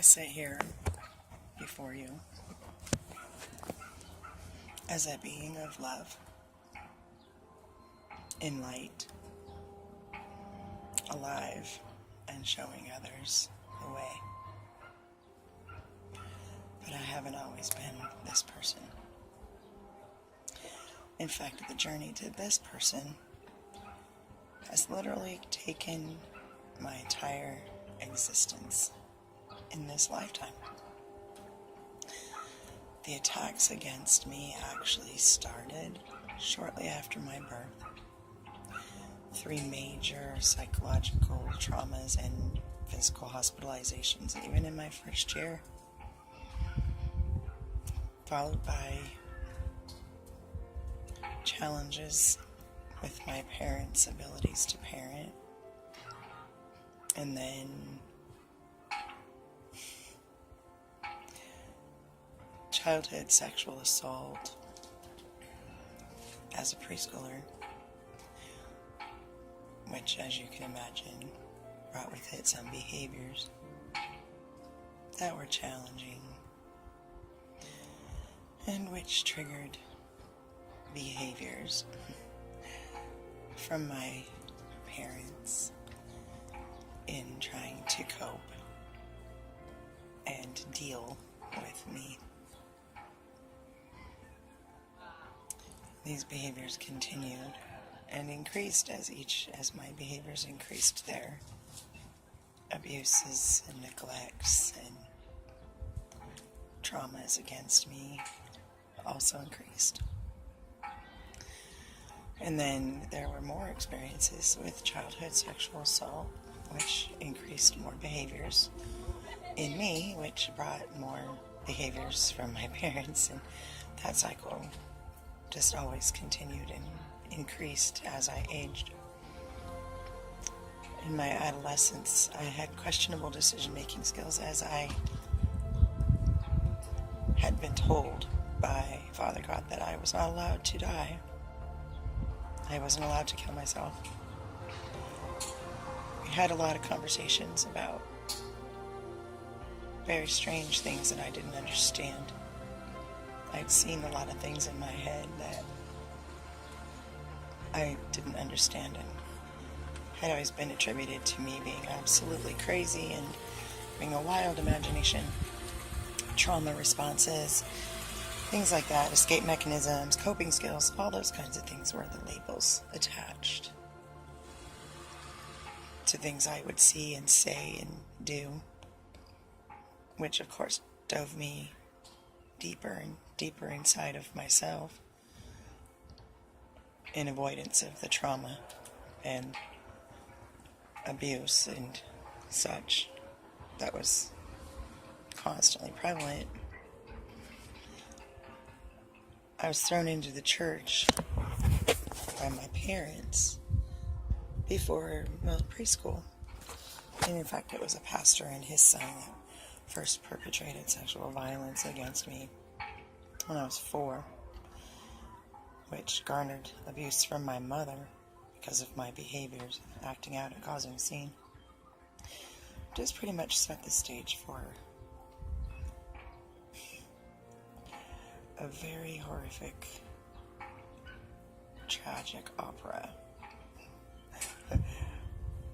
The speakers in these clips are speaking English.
sit here before you as a being of love, in light, alive, and showing others the way. But I haven't always been this person. In fact, the journey to this person has literally taken my entire existence in this lifetime. The attacks against me actually started shortly after my birth. 3 major psychological traumas and physical hospitalizations, even in my first year, followed by challenges with my parents' abilities to parent, and then childhood sexual assault as a preschooler, which, as you can imagine, brought with it some behaviors that were challenging and which triggered behaviors from my parents in trying to cope and deal with me. These behaviors continued and increased as my behaviors increased. Their abuses and neglects and traumas against me also increased. And then there were more experiences with childhood sexual assault, which increased more behaviors in me, which brought more behaviors from my parents, and that cycle just always continued and increased as I aged. In my adolescence, I had questionable decision-making skills, as I had been told by Father God that I was not allowed to die. I wasn't allowed to kill myself. We had a lot of conversations about very strange things that I didn't understand. I'd seen a lot of things in my head that I didn't understand, and had always been attributed to me being absolutely crazy and having a wild imagination, trauma responses, things like that, escape mechanisms, coping skills, all those kinds of things were the labels attached to things I would see and say and do, which of course dove me deeper and deeper inside of myself in avoidance of the trauma and abuse and such that was constantly prevalent. I was thrown into the church by my parents before preschool. And in fact, it was a pastor and his son that first perpetrated sexual violence against me when I was 4, which garnered abuse from my mother because of my behaviors, acting out and causing a scene. Just pretty much set the stage for a very horrific, tragic opera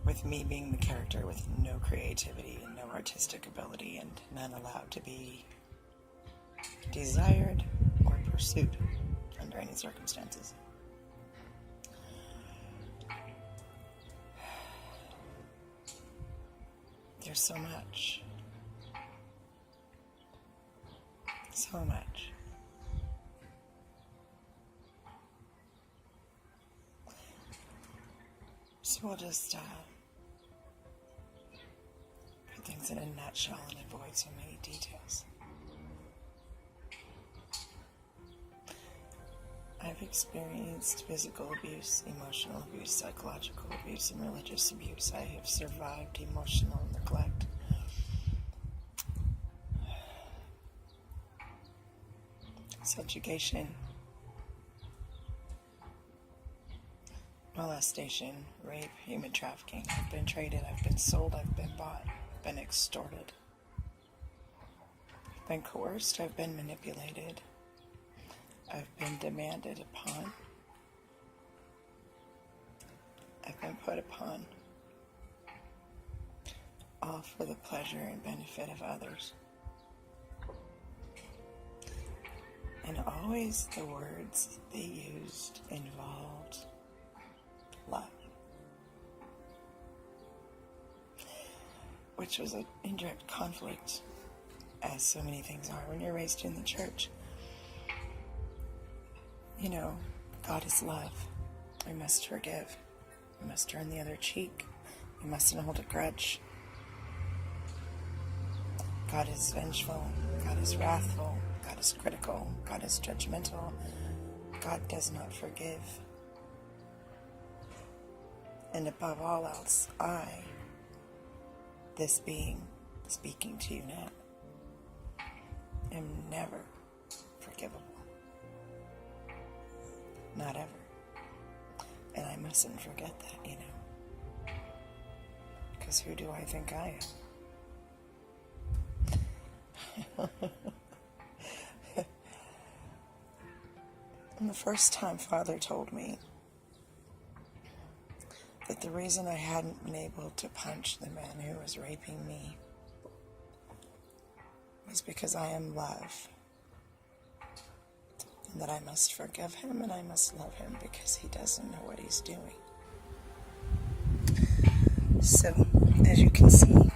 with me being the character with no creativity and no artistic ability, and none allowed to be desired or pursued under any circumstances. There's so much. So much. So we'll just put things in a nutshell and avoid so many details. I've experienced physical abuse, emotional abuse, psychological abuse, and religious abuse. I have survived emotional neglect. Subjugation, molestation, rape, human trafficking. I've been traded, I've been sold, I've been bought, I've been extorted. been coerced, I've been manipulated, I've been demanded upon, I've been put upon, all for the pleasure and benefit of others. And always the words they used involved love, which was an indirect conflict, as so many things are when you're raised in the church. You know, God is love. We must forgive. We must turn the other cheek. We mustn't hold a grudge. God is vengeful. God is wrathful. God is critical. God is judgmental. God does not forgive. And above all else, I, this being speaking to you now, am never forgivable. Not ever. And I mustn't forget that, you know. Because who do I think I am? And the first time Father told me that the reason I hadn't been able to punch the man who was raping me was because I am love. And that I must forgive him and I must love him because he doesn't know what he's doing. So, as you can see,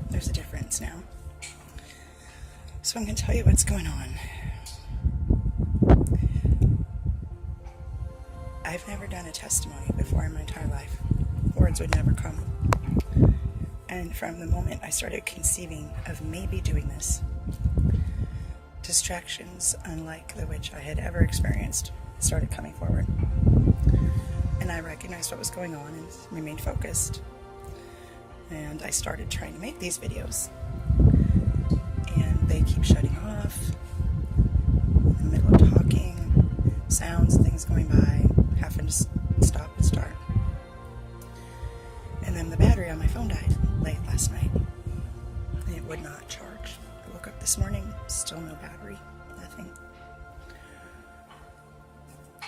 there's a difference now. So I'm going to tell you what's going on. I've never done a testimony before in my entire life. Words would never come. And from the moment I started conceiving of maybe doing this, distractions unlike the which I had ever experienced started coming forward. And I recognized what was going on and remained focused. And I started trying to make these videos. And they keep shutting off. In the middle of talking, sounds, things going by, having to stop and start. And then the battery on my phone died late last night. And it would not charge. I woke up this morning, still no battery, nothing.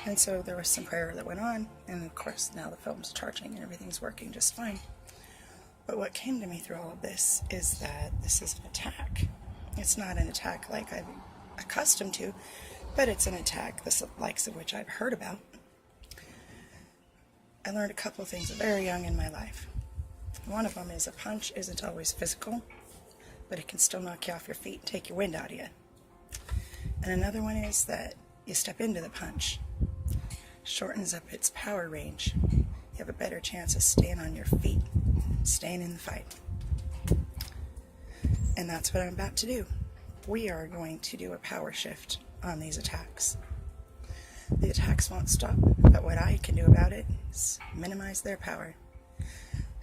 And so there was some prayer that went on, and of course now the phone's charging and everything's working just fine. But what came to me through all of this is that this is an attack. It's not an attack like I'm accustomed to, but it's an attack the likes of which I've heard about. I learned a couple of things very young in my life. One of them is a punch isn't always physical, but it can still knock you off your feet and take your wind out of you. And another one is that you step into the punch, shortens up its power range. You have a better chance of staying on your feet, staying in the fight. And that's what I'm about to do. We are going to do a power shift on these attacks. The attacks won't stop, but what I can do about it is minimize their power.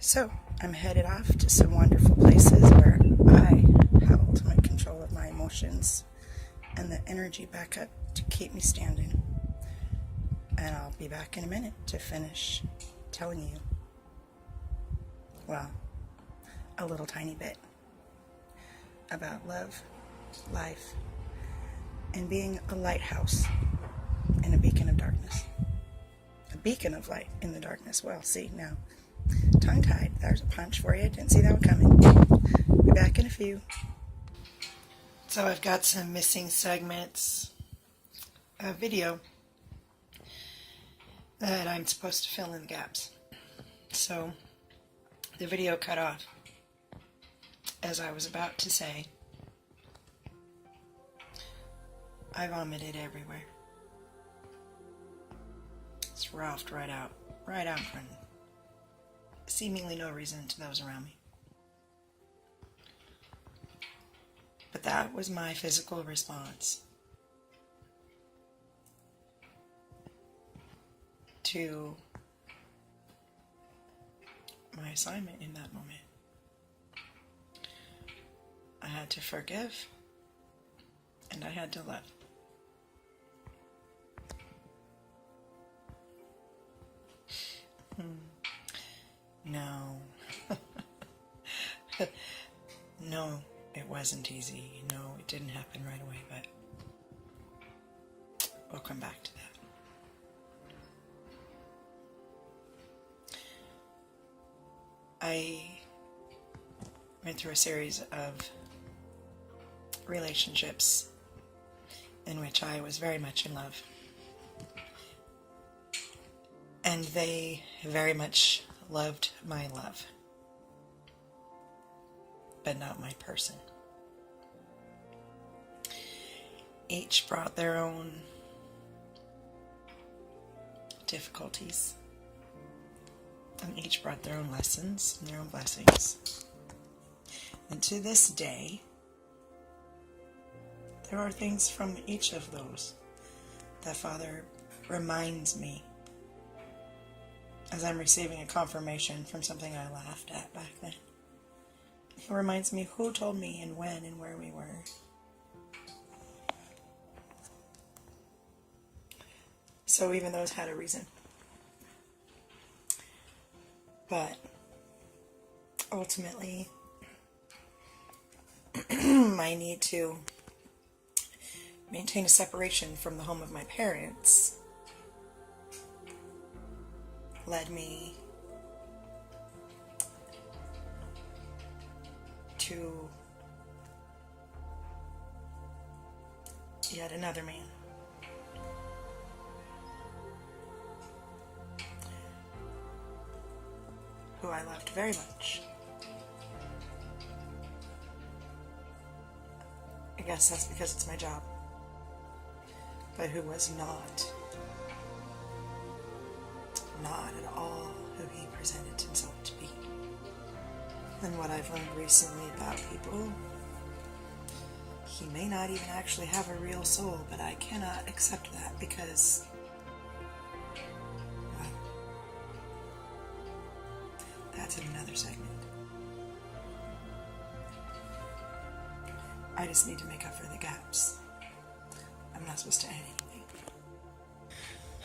So, I'm headed off to some wonderful places where I have ultimate control of my emotions and the energy back up to keep me standing. And I'll be back in a minute to finish telling you, well, a little tiny bit about love, life, and being a lighthouse and a beacon of darkness. A beacon of light in the darkness. Well, see, now, tongue-tied. There's a punch for you. Didn't see that one coming. Be back in a few. So I've got some missing segments of video that I'm supposed to fill in the gaps. So the video cut off as I was about to say, I vomited everywhere. It's roughed right out for seemingly no reason to those around me. But that was my physical response to my assignment in that moment. I had to forgive and I had to love. No. No, it wasn't. wasn't easy. No, it didn't happen right away, but we'll come back to that. I went through a series of relationships in which I was very much in love. And they very much loved my love, but not my person. Each brought their own difficulties, and each brought their own lessons and their own blessings. And to this day, there are things from each of those that Father reminds me as I'm receiving a confirmation from something I laughed at back then. He reminds me who told me and when and where we were. So even those had a reason. But ultimately, my need to maintain a separation from the home of my parents led me to yet another man. Who I loved very much. I guess that's because it's my job. But who was not at all who he presented himself to be. And what I've learned recently about people, he may not even actually have a real soul, but I cannot accept that because, well, that's in another segment. I just need to make up for the gaps. I'm not supposed to add anything.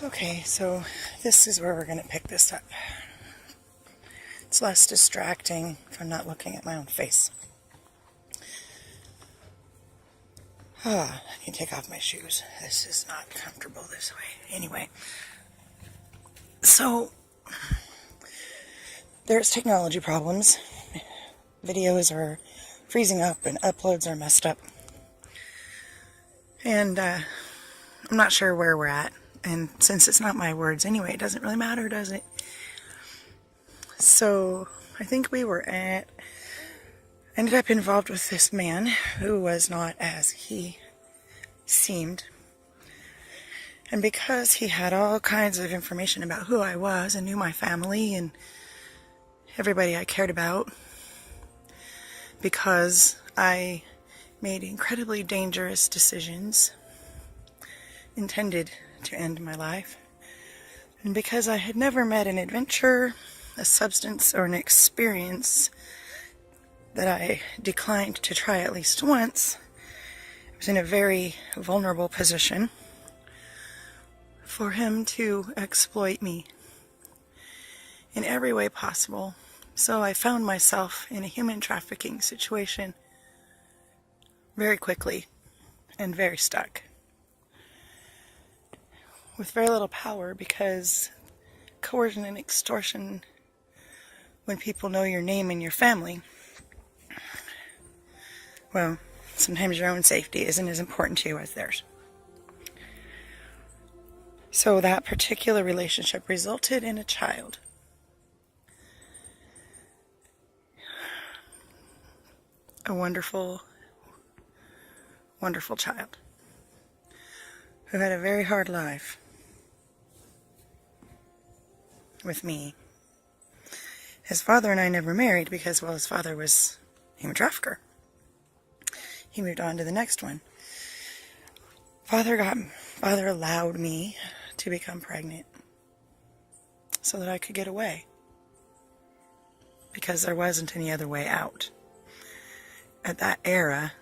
Okay, so this is where we're going to pick this up. It's less distracting if I'm not looking at my own face. I can take off my shoes. This is not comfortable this way. Anyway, so there's technology problems. Videos are freezing up and uploads are messed up. And I'm not sure where we're at. And since it's not my words anyway, it doesn't really matter, does it? So I think ended up involved with this man who was not as he seemed. And because he had all kinds of information about who I was and knew my family and everybody I cared about, because I made incredibly dangerous decisions intended to end my life, and because I had never met an adventure, a substance, or an experience that I declined to try at least once, I was in a very vulnerable position for him to exploit me in every way possible. So I found myself in a human trafficking situation very quickly and very stuck, with very little power, because coercion and extortion, when people know your name and your family, well, sometimes your own safety isn't as important to you as theirs. So that particular relationship resulted in a child. A wonderful, wonderful child who had a very hard life with me. His father and I never married because, well, his father was a human trafficker. He moved on to the next one. Father allowed me to become pregnant so that I could get away, because there wasn't any other way out at that era.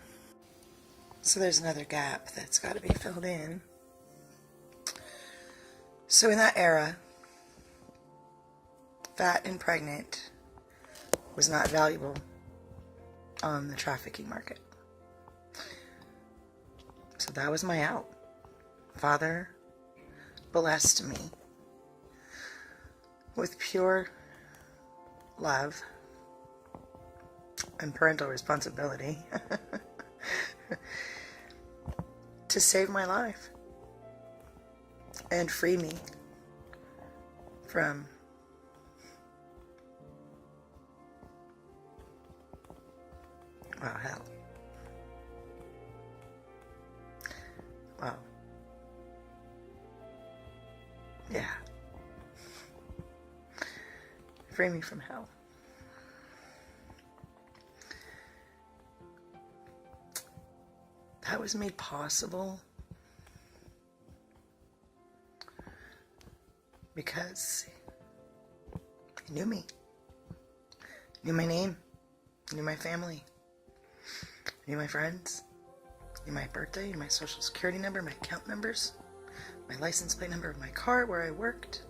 So there's another gap that's got to be filled in. So in that era, fat and pregnant was not valuable on the trafficking market. So that was my out. Father blessed me with pure love and parental responsibility to save my life and free me from hell. Wow. Yeah. Free me from hell. That was made possible because he knew me, knew my name, knew my family, knew my friends, knew my birthday, knew my social security number, my account numbers, my license plate number of my car, where I worked.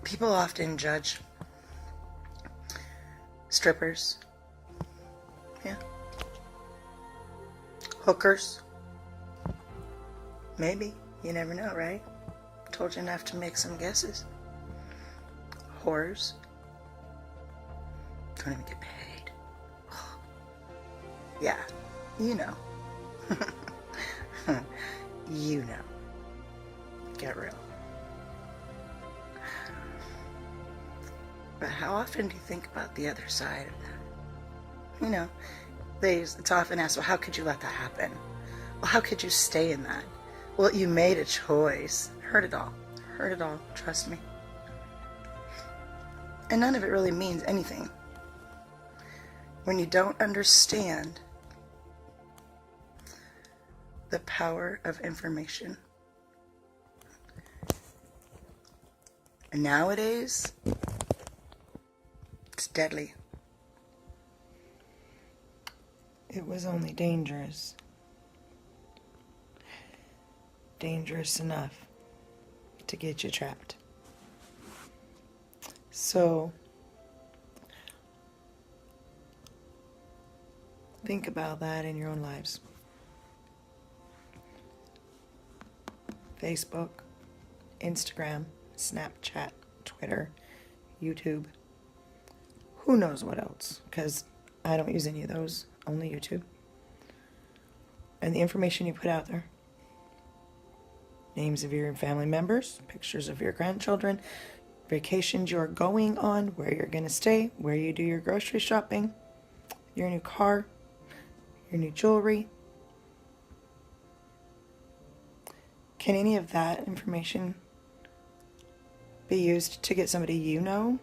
People often judge strippers, hookers, maybe, you never know, right? Told you enough to make some guesses. Whores, don't even get paid. Yeah, you know. You know. Get real. But how often do you think about the other side of that? You know, it's often asked, well, how could you let that happen? Well, how could you stay in that? Well, you made a choice. Heard it all. Heard it all. Trust me. And none of it really means anything when you don't understand the power of information. And nowadays, it's deadly. It was only dangerous. Dangerous enough to get you trapped. So, think about that in your own lives. Facebook, Instagram, Snapchat, Twitter, YouTube. Who knows what else? Because I don't use any of those, only YouTube. And the information you put out there. Names of your family members, pictures of your grandchildren, vacations you're going on, where you're going to stay, where you do your grocery shopping, your new car, your new jewelry. Can any of that information be used to get somebody you know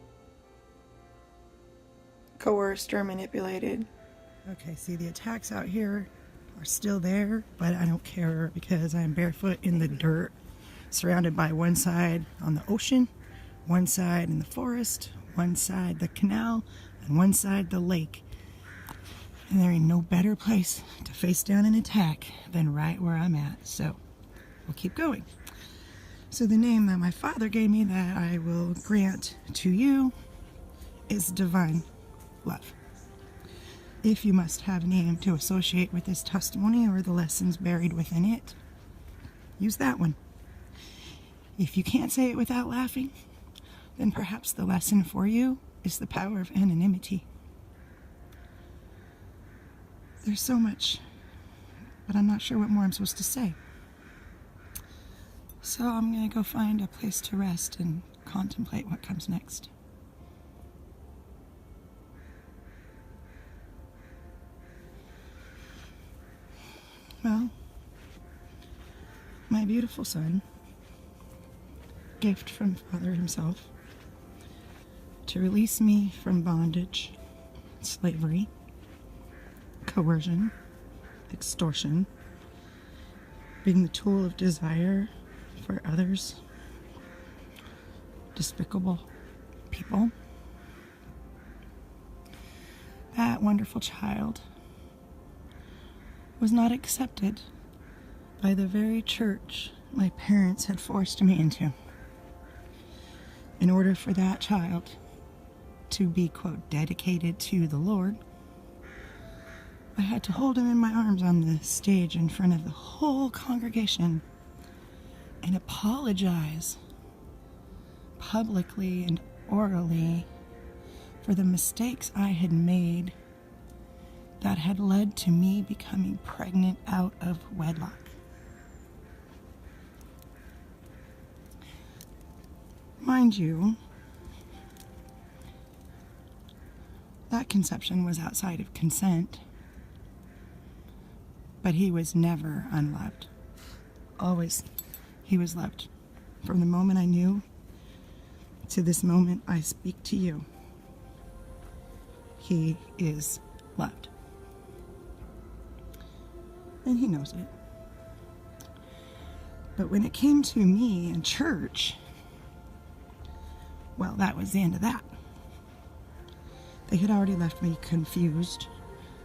coerced or manipulated? Okay, see, the attacks out here are still there, but I don't care because I'm barefoot in the dirt, surrounded by one side on the ocean, one side in the forest, one side the canal, and one side the lake. And there ain't no better place to face down an attack than right where I'm at. So we'll keep going. So the name that my father gave me that I will grant to you is Divine Love. If you must have a name to associate with this testimony or the lessons buried within it, use that one. If you can't say it without laughing, then perhaps the lesson for you is the power of anonymity. There's so much, but I'm not sure what more I'm supposed to say. So I'm going to go find a place to rest and contemplate what comes next. Well, my beautiful son, gift from Father himself, to release me from bondage, slavery, coercion, extortion, being the tool of desire for others, despicable people. That wonderful child was not accepted by the very church my parents had forced me into. In order for that child to be, quote, dedicated to the Lord, I had to hold him in my arms on the stage in front of the whole congregation and apologize publicly and orally for the mistakes I had made that had led to me becoming pregnant out of wedlock. Mind you, that conception was outside of consent, but he was never unloved. Always, he was loved. From the moment I knew to this moment I speak to you, he is loved. And he knows it. But when it came to me in church, well, that was the end of that. They had already left me confused,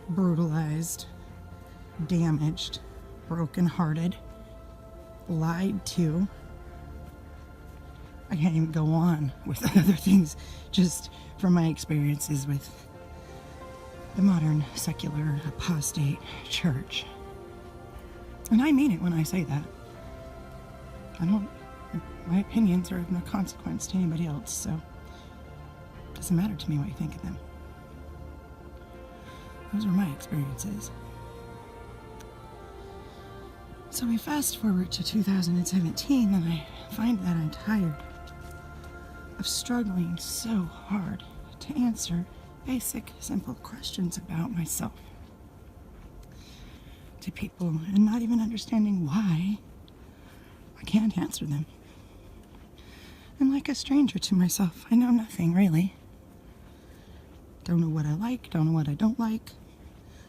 brutalized, damaged, brokenhearted, lied to. I can't even go on with other things just from my experiences with the modern, secular, apostate church. And I mean it when I say that. My opinions are of no consequence to anybody else, so it doesn't matter to me what you think of them. Those are my experiences. So we fast forward to 2017, and I find that I'm tired of struggling so hard to answer basic, simple questions about myself to people and not even understanding why I can't answer them. I'm like a stranger to myself. I know nothing, really. Don't know what I like, don't know what I don't like,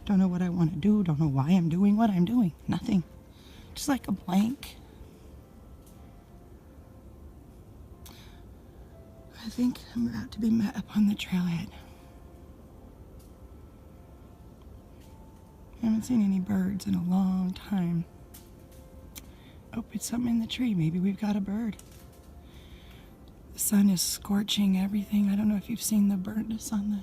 don't know what I want to do, don't know why I'm doing what I'm doing. Nothing. Just like a blank. I think I'm about to be met up on the trailhead. I haven't seen any birds in a long time. Oh, it's something in the tree. Maybe we've got a bird. The sun is scorching everything. I don't know if you've seen the burntness on the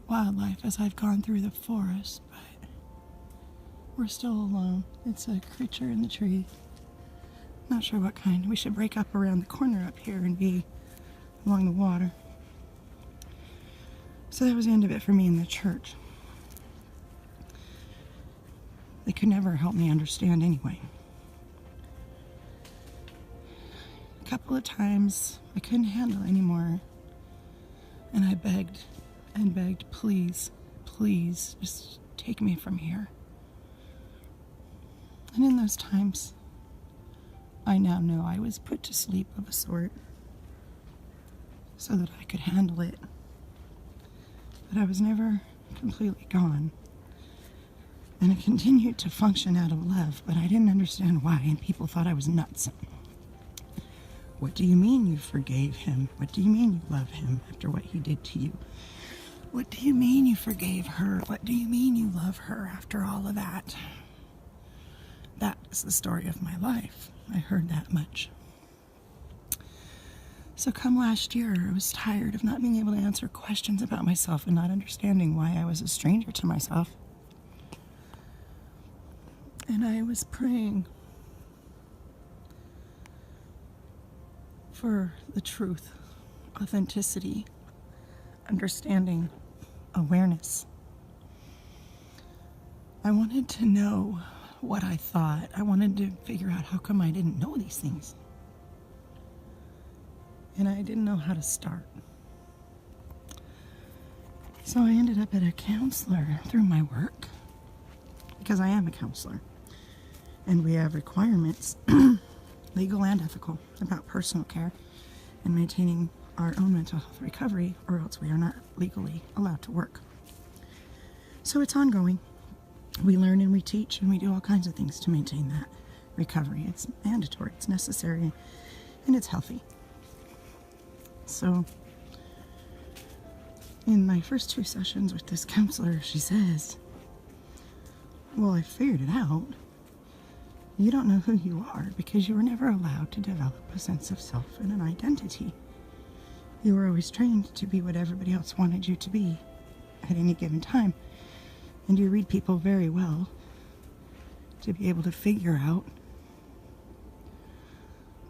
wildlife as I've gone through the forest, but we're still alone. It's a creature in the tree. Not sure what kind. We should break up around the corner up here and be along the water. So that was the end of it for me in the church. They could never help me understand anyway. A couple of times I couldn't handle it anymore, and I begged and begged, please, please, just take me from here. And in those times, I now know I was put to sleep of a sort so that I could handle it. But I was never completely gone. And I continued to function out of love, but I didn't understand why, and people thought I was nuts. What do you mean you forgave him? What do you mean you love him after what he did to you? What do you mean you forgave her? What do you mean you love her after all of that? That is the story of my life. I heard that much. So come last year, I was tired of not being able to answer questions about myself and not understanding why I was a stranger to myself. And I was praying for the truth, authenticity, understanding, awareness. I wanted to know what I thought. I wanted to figure out how come I didn't know these things. And I didn't know how to start. So I ended up at a counselor through my work, because I am a counselor. And we have requirements, legal and ethical, about personal care and maintaining our own mental health recovery, or else we are not legally allowed to work. So it's ongoing. We learn and we teach and we do all kinds of things to maintain that recovery. It's mandatory, it's necessary, and it's healthy. So in my first 2 sessions with this counselor, she says, well, I figured it out. You don't know who you are because you were never allowed to develop a sense of self and an identity. You were always trained to be what everybody else wanted you to be at any given time. And you read people very well to be able to figure out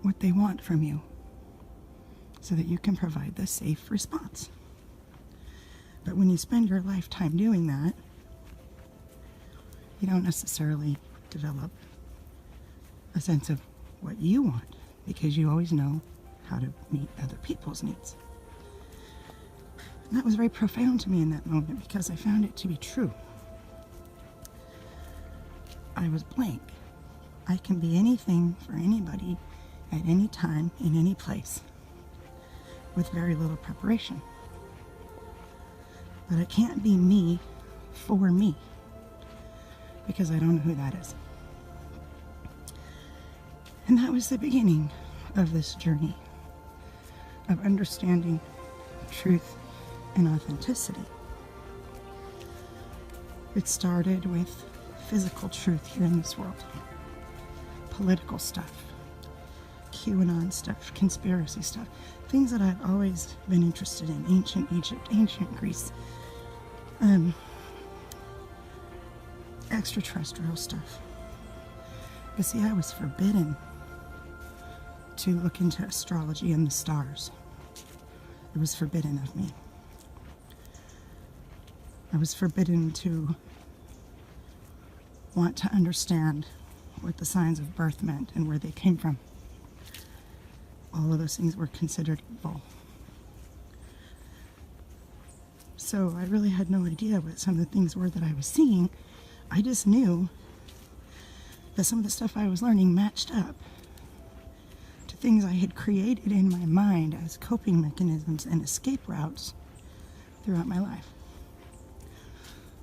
what they want from you so that you can provide the safe response. But when you spend your lifetime doing that, you don't necessarily develop a sense of what you want because you always know how to meet other people's needs. And that was very profound to me in that moment because I found it to be true. I was blank. I can be anything for anybody at any time, in any place, with very little preparation. But I can't be me for me because I don't know who that is. And that was the beginning of this journey of understanding truth and authenticity. It started with physical truth here in this world, political stuff, QAnon stuff, conspiracy stuff, things that I've always been interested in, ancient Egypt, ancient Greece, extraterrestrial stuff. But see, I was forbidden to look into astrology and the stars. It was forbidden of me. I was forbidden to want to understand what the signs of birth meant and where they came from. All of those things were considered evil. So I really had no idea what some of the things were that I was seeing. I just knew that some of the stuff I was learning matched up to things I had created in my mind as coping mechanisms and escape routes throughout my life.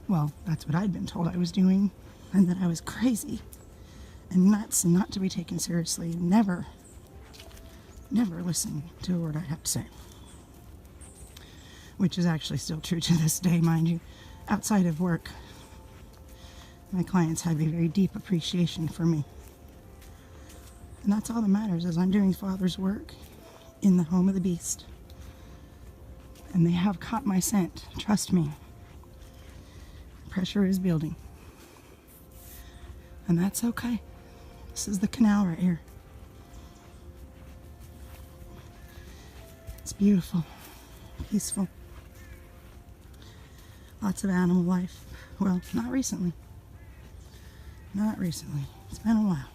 Well, that's what I'd been told I was doing, and that I was crazy and nuts and not to be taken seriously. Never listen to a word I have to say. Which is actually still true to this day, mind you. Outside of work, my clients have a very deep appreciation for me. And that's all that matters, is I'm doing Father's work in the home of the beast. And they have caught my scent, trust me. Pressure is building. And that's okay. This is the canal right here. It's beautiful, peaceful. Lots of animal life. Well, not recently. Not recently. It's been a while.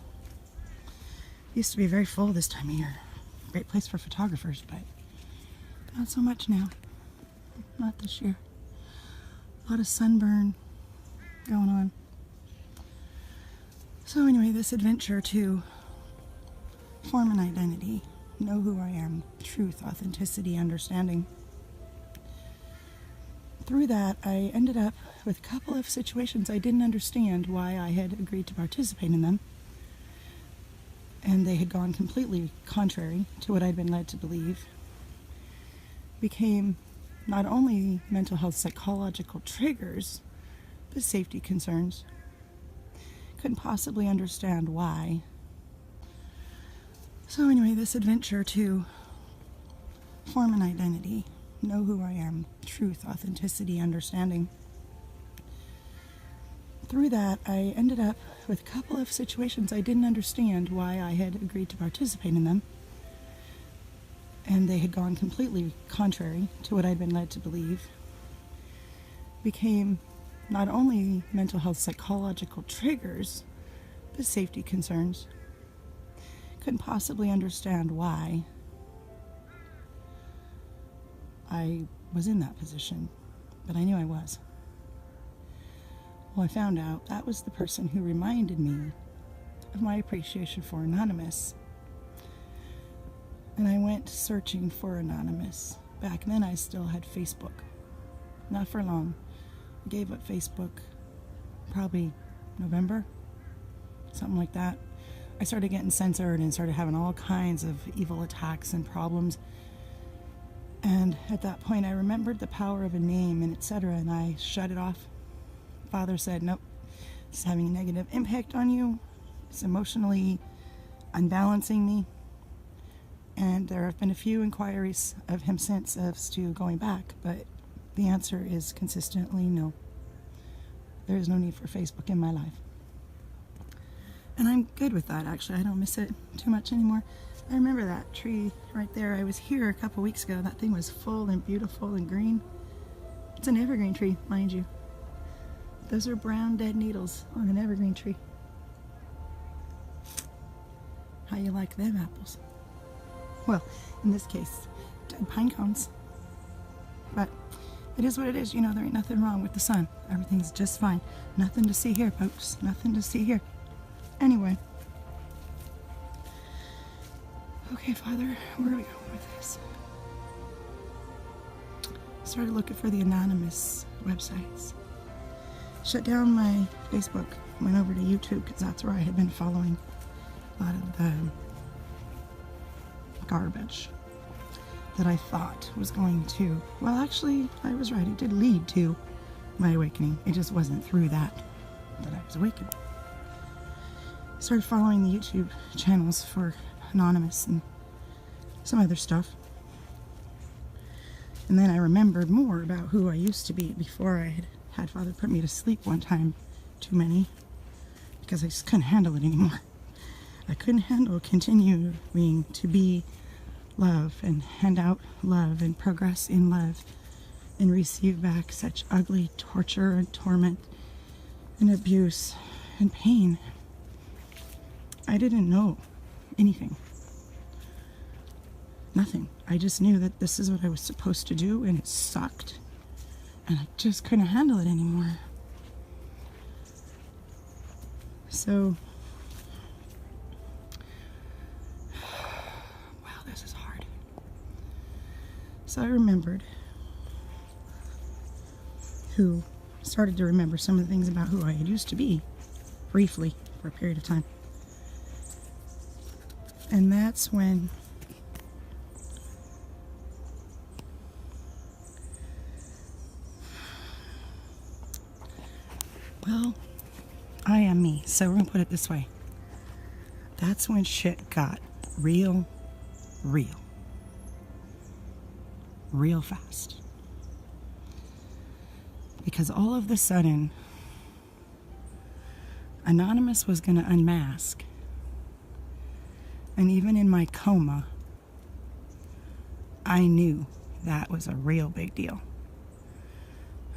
Used to be very full this time of year. Great place for photographers, but not so much now. Not this year. A lot of sunburn going on. So anyway, this adventure to form an identity, know who I am, truth, authenticity, understanding. Through that, I ended up with a couple of situations I didn't understand why I had agreed to participate in them. And they had gone completely contrary to what I'd been led to believe. Became not only mental health psychological triggers, but safety concerns. Couldn't possibly understand why. So anyway, this adventure to form an identity, know who I am, truth, authenticity, understanding. Through that, I ended up with a couple of situations I didn't understand why I had agreed to participate in them. And they had gone completely contrary to what I'd been led to believe. Became not only mental health psychological triggers, but safety concerns. Couldn't possibly understand why I was in that position, but I knew I was. Well, I found out that was the person who reminded me of my appreciation for Anonymous. And I went searching for Anonymous. Back then I still had Facebook. Not for long. I gave up Facebook probably November, something like that. I started getting censored and started having all kinds of evil attacks and problems. And at that point I remembered the power of a name and etc. and I shut it off. Father said, nope, it's having a negative impact on you. It's emotionally unbalancing me. And there have been a few inquiries of him since as to going back, but the answer is consistently no. There is no need for Facebook in my life. And I'm good with that, actually. I don't miss it too much anymore. I remember that tree right there. I was here a couple weeks ago. That thing was full and beautiful and green. It's an evergreen tree, mind you. Those are brown dead needles on an evergreen tree. How you like them apples? Well, in this case, dead pine cones. But it is what it is. You know, there ain't nothing wrong with the sun. Everything's just fine. Nothing to see here, folks. Nothing to see here. Anyway. Okay, Father, where are we going with this? Started looking for the anonymous websites. Shut down my Facebook. Went over to YouTube because that's where I had been following a lot of the garbage that I thought was going to, well, actually, I was right. It did lead to my awakening. It just wasn't through that I was awakened. Started following the YouTube channels for Anonymous and some other stuff. And then I remembered more about who I used to be before I had Father put me to sleep one time too many, because I just couldn't handle it anymore. I couldn't handle continuing to be love and hand out love and progress in love and receive back such ugly torture and torment and abuse and pain. I didn't know anything. Nothing. I just knew that this is what I was supposed to do, and it sucked. And I just couldn't handle it anymore. So, wow, this is hard. So I remembered started to remember some of the things about who I had used to be, briefly, for a period of time. And that's when well, I am me, so we're gonna put it this way. That's when shit got real fast. Because all of a sudden, Anonymous was gonna unmask. And even in my coma, I knew that was a real big deal.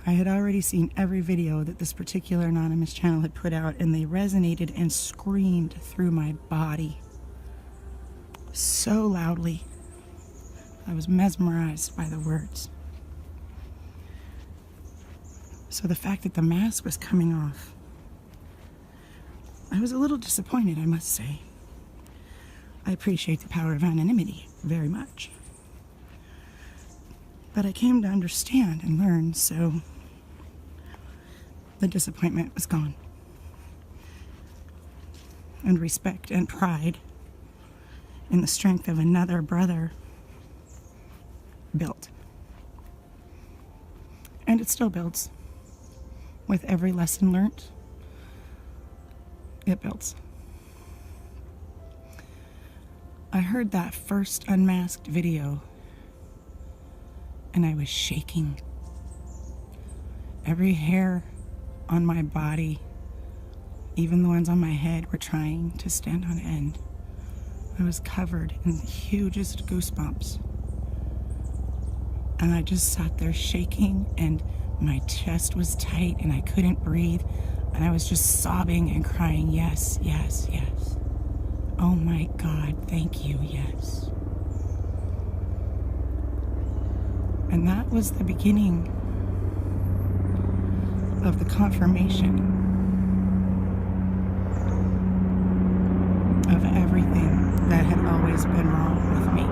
I had already seen every video that this particular Anonymous channel had put out, and they resonated and screamed through my body so loudly. I was mesmerized by the words. So the fact that the mask was coming off, I was a little disappointed, I must say. I appreciate the power of anonymity very much. But I came to understand and learn, so the disappointment was gone. And respect and pride in the strength of another brother built. And it still builds. With every lesson learned, it builds. I heard that first unmasked video and I was shaking. Every hair on my body, even the ones on my head, were trying to stand on end. I was covered in the hugest goosebumps. And I just sat there shaking, and my chest was tight and I couldn't breathe. And I was just sobbing and crying, yes, yes, yes. Oh my God, thank you, yes. And that was the beginning of the confirmation of everything that had always been wrong with me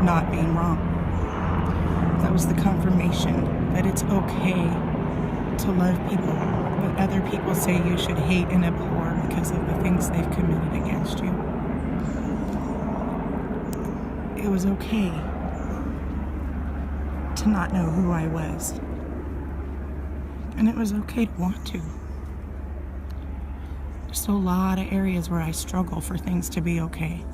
not being wrong. That was the confirmation that it's okay to love people, but other people say you should hate and abhor because of the things they've committed against you. It was okay to not know who I was. And it was okay to want to. There's a lot of areas where I struggle for things to be okay.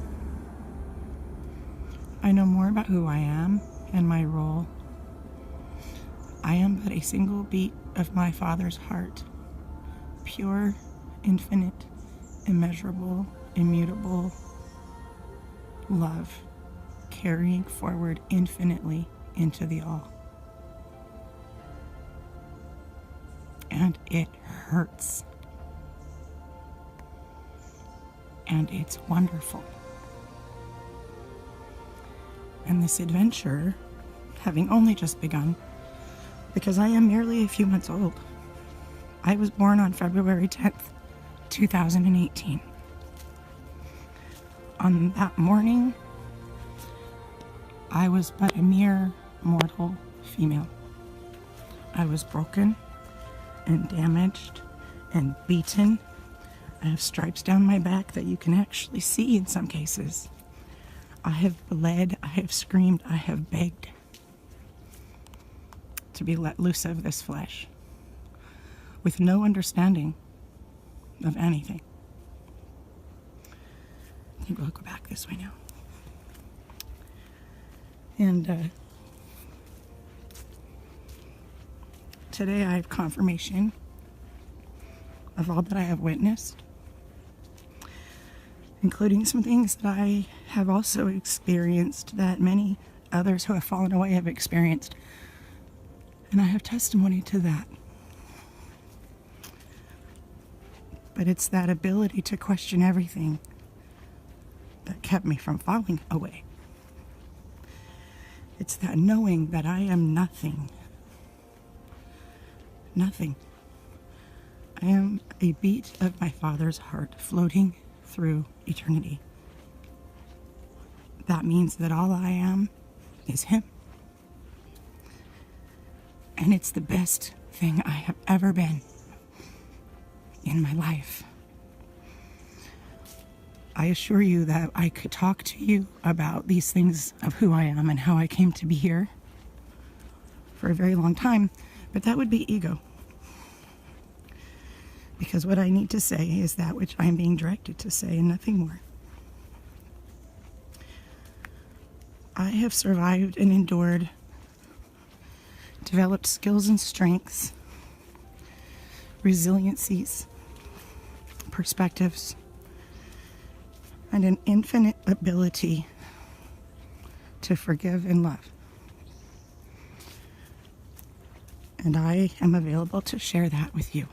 I know more about who I am and my role. I am but a single beat of my Father's heart. Pure, infinite, immeasurable, immutable love, carrying forward infinitely into the all. And it hurts. And it's wonderful. And this adventure, having only just begun, because I am merely a few months old. I was born on February 10th, 2018. On that morning, I was but a mere mortal female. I was broken and damaged and beaten. I have stripes down my back that you can actually see in some cases. I have bled, I have screamed, I have begged to be let loose of this flesh with no understanding of anything. I think we'll go back this way now. And today I have confirmation of all that I have witnessed, including some things that I have also experienced that many others who have fallen away have experienced. And I have testimony to that. But it's that ability to question everything that kept me from falling away. It's that knowing that I am nothing. Nothing. I am a beat of my Father's heart floating through eternity. That means that all I am is Him. And it's the best thing I have ever been in my life. I assure you that I could talk to you about these things of who I am and how I came to be here for a very long time, but that would be ego. Because what I need to say is that which I'm being directed to say and nothing more. I have survived and endured, developed skills and strengths, resiliencies, perspectives, and an infinite ability to forgive and love. And I am available to share that with you.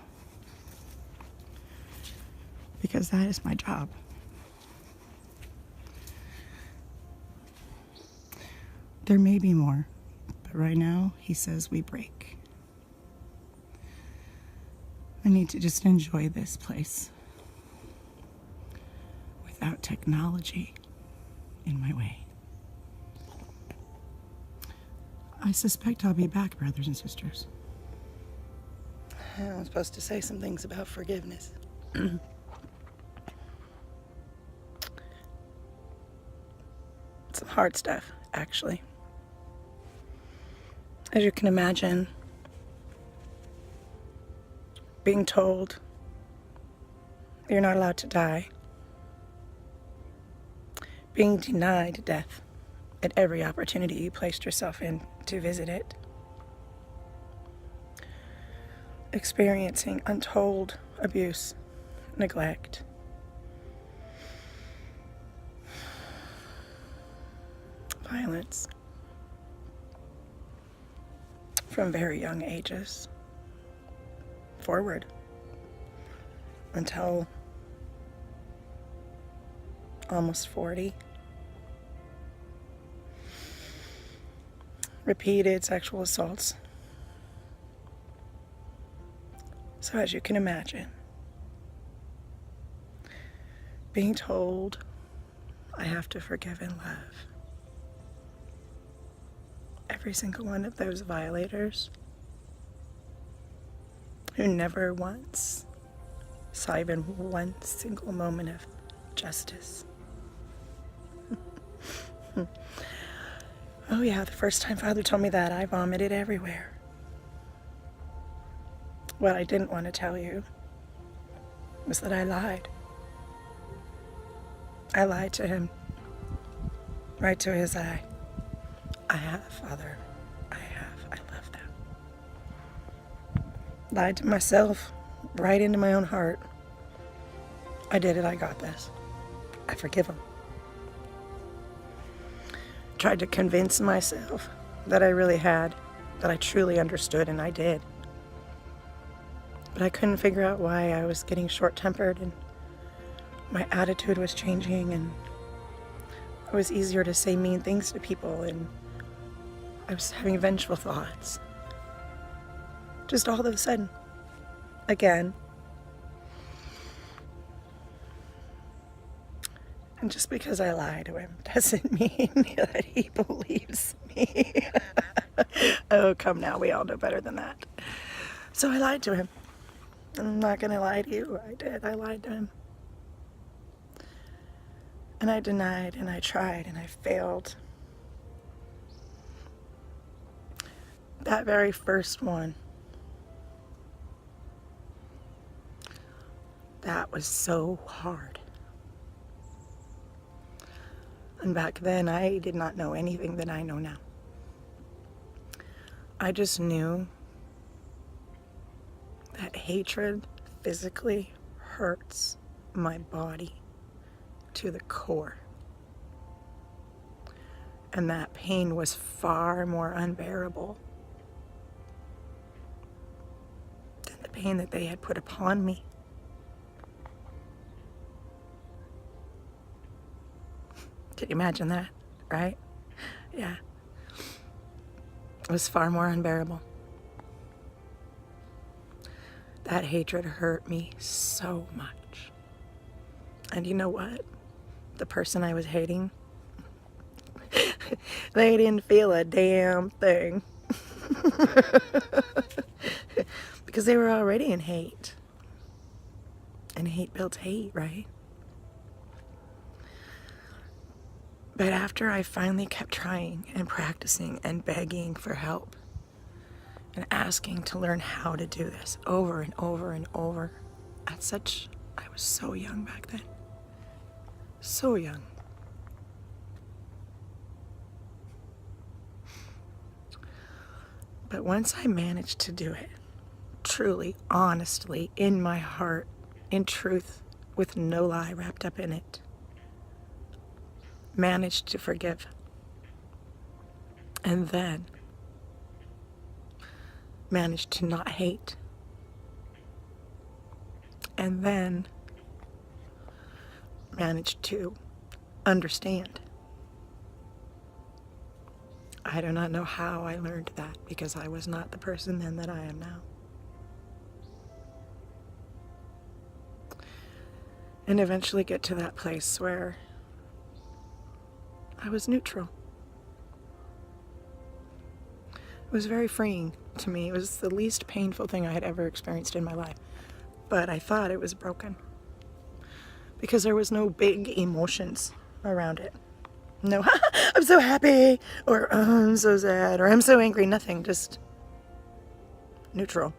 Because that is my job. There may be more, but right now He says we break. I need to just enjoy this place without technology in my way. I suspect I'll be back, brothers and sisters. I'm supposed to say some things about forgiveness. Some hard stuff, actually. As you can imagine, being told you're not allowed to die, being denied death at every opportunity you placed yourself in to visit it, experiencing untold abuse, neglect, violence from very young ages forward until almost 40. Repeated sexual assaults. So as you can imagine, being told I have to forgive and love every single one of those violators who never once saw even one single moment of justice. Oh yeah, the first time Father told me that, I vomited everywhere. What I didn't want to tell you was that I lied. I lied to him, right to his eye. I have, Father. I have. I love that. Lied to myself, right into my own heart. I did it, I got this. I forgive him. Tried to convince myself that I really had, that I truly understood, and I did. But I couldn't figure out why I was getting short-tempered and my attitude was changing, and it was easier to say mean things to people, and I was having vengeful thoughts. Just all of a sudden. Again. And just because I lie to him doesn't mean that he believes me. Oh, come now, we all know better than that. So I lied to him. I'm not going to lie to you. I did. I lied to him. And I denied, and I tried, and I failed. That very first one, that was so hard. And back then, I did not know anything that I know now. I just knew that hatred physically hurts my body to the core. And that pain was far more unbearable than the pain that they had put upon me. Can you imagine that, right? Yeah. It was far more unbearable. That hatred hurt me so much. And you know what? The person I was hating, they didn't feel a damn thing. Because they were already in hate. And hate builds hate, right? But after I finally kept trying and practicing and begging for help and asking to learn how to do this over and over and over, I was so young back then. So young. But once I managed to do it, truly, honestly, in my heart, in truth, with no lie wrapped up in it, managed to forgive, and then managed to not hate, and then managed to understand. I do not know how I learned that, because I was not the person then that I am now. And eventually get to that place where I was neutral. It was very freeing to me. It was the least painful thing I had ever experienced in my life. But I thought it was broken, because there was no big emotions around it. No, I'm so happy, or oh, I'm so sad, or I'm so angry. Nothing, just neutral.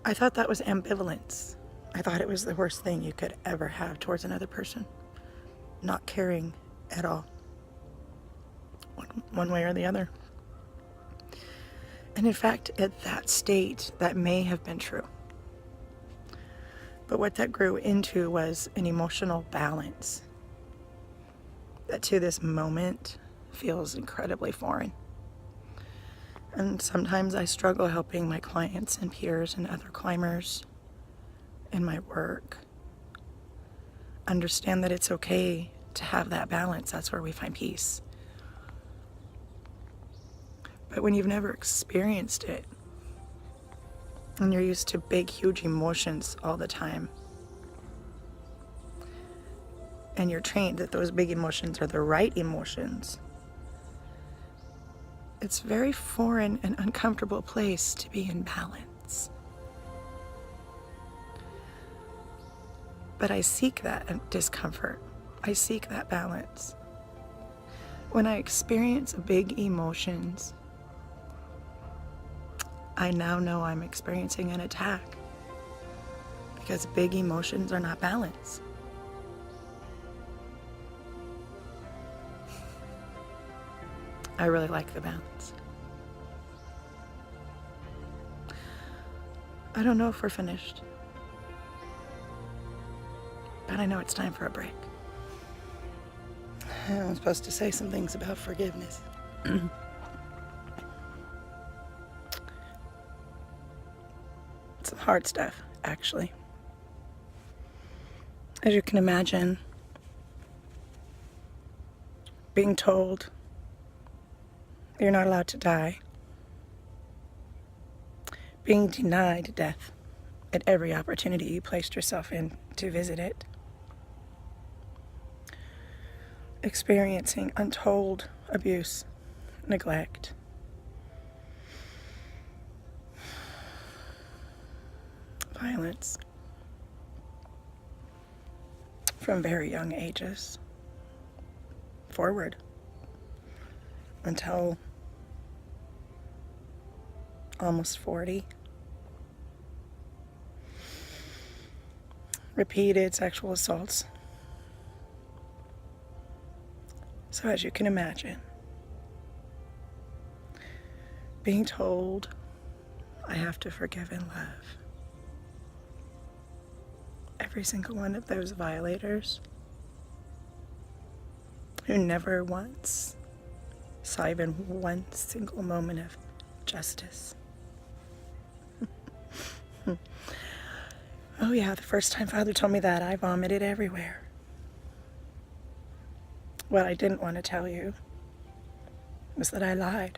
I thought that was ambivalence. I thought it was the worst thing you could ever have towards another person. Not caring at all. One way or the other. And in fact, at that state, that may have been true. But what that grew into was an emotional balance that to this moment feels incredibly foreign. And sometimes I struggle helping my clients and peers and other climbers in my work understand that it's okay to have that balance. That's where we find peace. But when you've never experienced it, and you're used to big, huge emotions all the time, and you're trained that those big emotions are the right emotions, it's a very foreign and uncomfortable place to be in balance. But I seek that discomfort. I seek that balance. When I experience big emotions, I now know I'm experiencing an attack, because big emotions are not balanced. I really like the balance. I don't know if we're finished, but I know it's time for a break. I'm supposed to say some things about forgiveness. Some hard stuff, actually. As you can imagine, being told you're not allowed to die, being denied death at every opportunity you placed yourself in to visit it, experiencing untold abuse, neglect, violence from very young ages forward until almost 40. Repeated sexual assaults. So as you can imagine, being told I have to forgive and love every single one of those violators who never once saw even one single moment of justice. Oh yeah, the first time Father told me that, I vomited everywhere. What I didn't want to tell you was that I lied.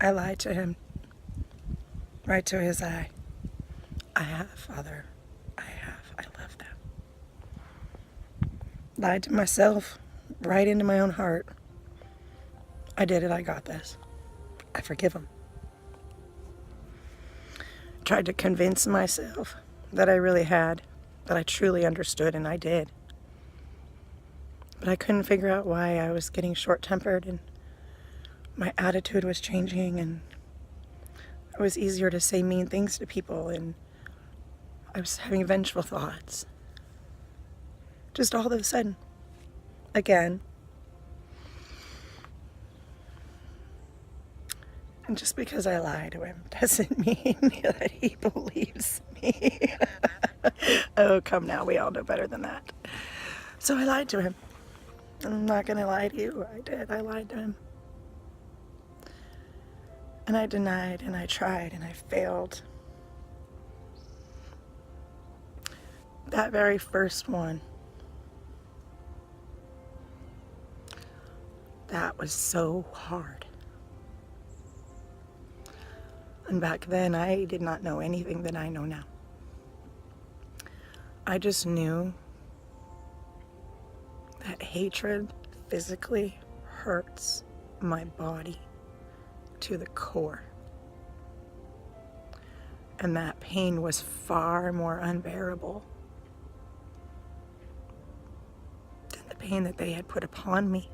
I lied to him, right to his eye. I have, Father. I have. I love them. Lied to myself, right into my own heart. I did it. I got this. I forgive him. Tried to convince myself that I really had, that I truly understood, and I did. But I couldn't figure out why I was getting short-tempered and my attitude was changing, and it was easier to say mean things to people, and I was having vengeful thoughts. Just all of a sudden, again. And just because I lie to him doesn't mean that he believes me. Oh, come now, we all know better than that. So I lied to him. I'm not going to lie to you. I did. I lied to him. And I denied, and I tried, and I failed. That very first one, that was so hard. And back then, I did not know anything that I know now. I just knew that hatred physically hurts my body to the core. And that pain was far more unbearable than the pain that they had put upon me.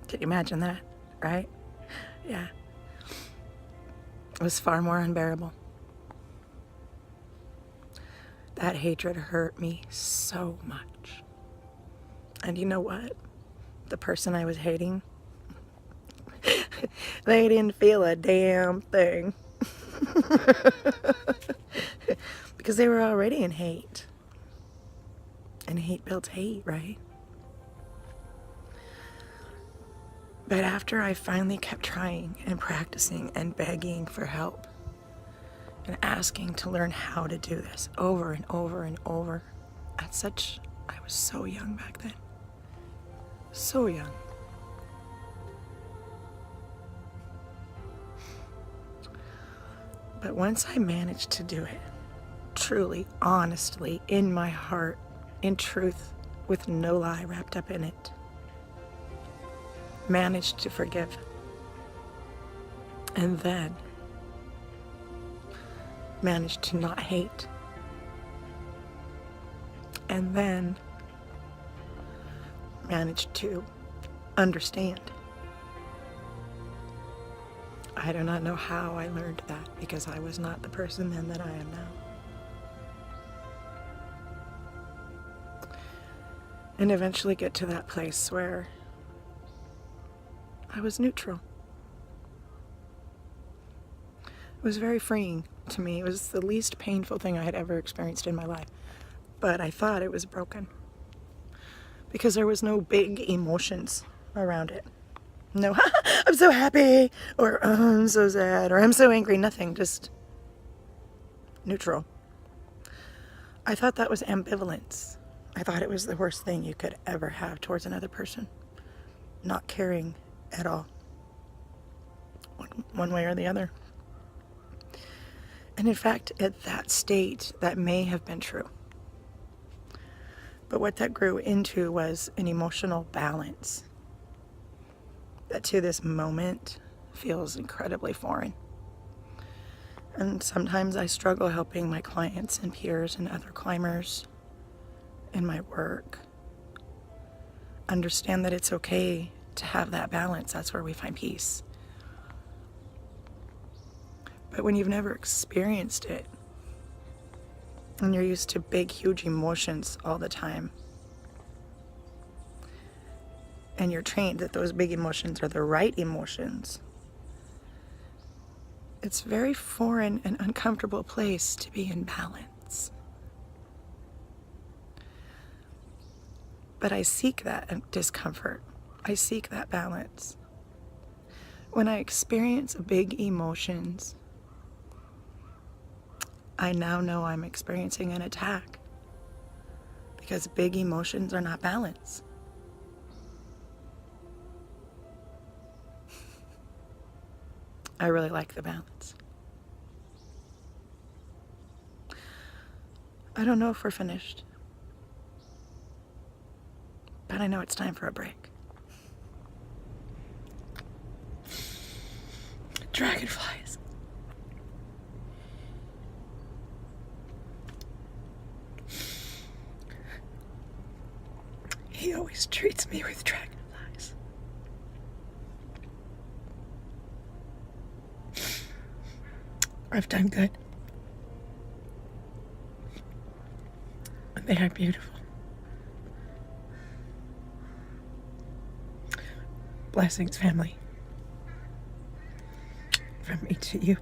Can you imagine that, right? Yeah. It was far more unbearable. That hatred hurt me so much. And you know what? The person I was hating, they didn't feel a damn thing. Because they were already in hate. And hate builds hate, right? But after I finally kept trying and practicing and begging for help and asking to learn how to do this over and over and over, I was so young back then. So young. But once I managed to do it, truly, honestly, in my heart, in truth, with no lie wrapped up in it, managed to forgive, and then managed to not hate, and then managed to understand. I do not know how I learned that, because I was not the person then that I am now. And eventually get to that place where I was neutral. It was very freeing to me. It was the least painful thing I had ever experienced in my life. But I thought it was broken because there was no big emotions around it. No, I'm so happy, or oh, I'm so sad, or I'm so angry. Nothing, just neutral. I thought that was ambivalence. I thought it was the worst thing you could ever have towards another person. Not caring at all. One way or the other. And in fact, at that state, that may have been true. But what that grew into was an emotional balance that to this moment feels incredibly foreign. And sometimes I struggle helping my clients and peers and other climbers in my work understand that it's okay to have that balance. That's where we find peace. But when you've never experienced it, and you're used to big, huge emotions all the time, and you're trained that those big emotions are the right emotions, it's a very foreign and uncomfortable place to be in balance. But I seek that discomfort. I seek that balance. When I experience big emotions, I now know I'm experiencing an attack because big emotions are not balance. I really like the balance. I don't know if we're finished, but I know it's time for a break. Dragonflies. He always treats me with dragonflies. I've done good. They are beautiful. Blessings, family. From me to you.